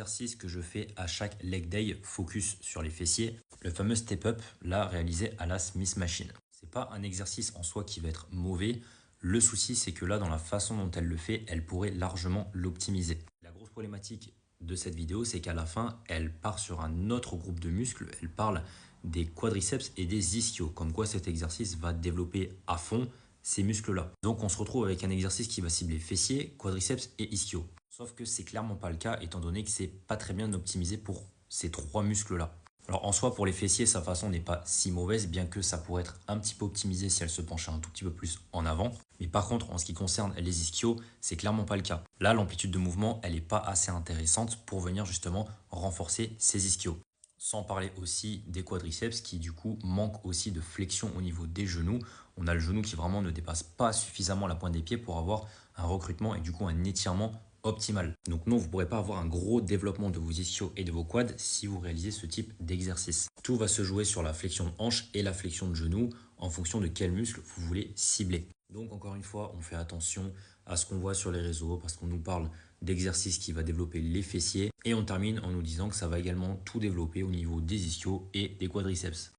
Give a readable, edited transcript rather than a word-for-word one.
exercice que je fais à chaque leg day focus sur les fessiers, le fameux step up, là réalisé à la Smith Machine. C'est pas un exercice en soi qui va être mauvais. Le souci, c'est que là, dans la façon dont elle le fait, elle pourrait largement l'optimiser. La grosse problématique de cette vidéo, c'est qu'à la fin, elle part sur un autre groupe de muscles. Elle parle des quadriceps et des ischios, comme quoi cet exercice va développer à fond ces muscles-là. Donc on se retrouve avec un exercice qui va cibler fessiers, quadriceps et ischios. Sauf que c'est clairement pas le cas, étant donné que c'est pas très bien optimisé pour ces trois muscles-là. Alors en soi, pour les fessiers, sa façon n'est pas si mauvaise, bien que ça pourrait être un petit peu optimisé si elle se penchait un tout petit peu plus en avant. Mais par contre, en ce qui concerne les ischios, c'est clairement pas le cas. Là, l'amplitude de mouvement, elle n'est pas assez intéressante pour venir justement renforcer ces ischios. Sans parler aussi des quadriceps qui du coup manquent aussi de flexion au niveau des genoux. On a le genou qui vraiment ne dépasse pas suffisamment la pointe des pieds pour avoir un recrutement et du coup un étirement optimal. Donc non, vous ne pourrez pas avoir un gros développement de vos ischios et de vos quads si vous réalisez ce type d'exercice. Tout va se jouer sur la flexion de hanche et la flexion de genou en fonction de quel muscle vous voulez cibler. Donc encore une fois, on fait attention à ce qu'on voit sur les réseaux parce qu'on nous parle d'exercice qui va développer les fessiers et on termine en nous disant que ça va également tout développer au niveau des ischios et des quadriceps.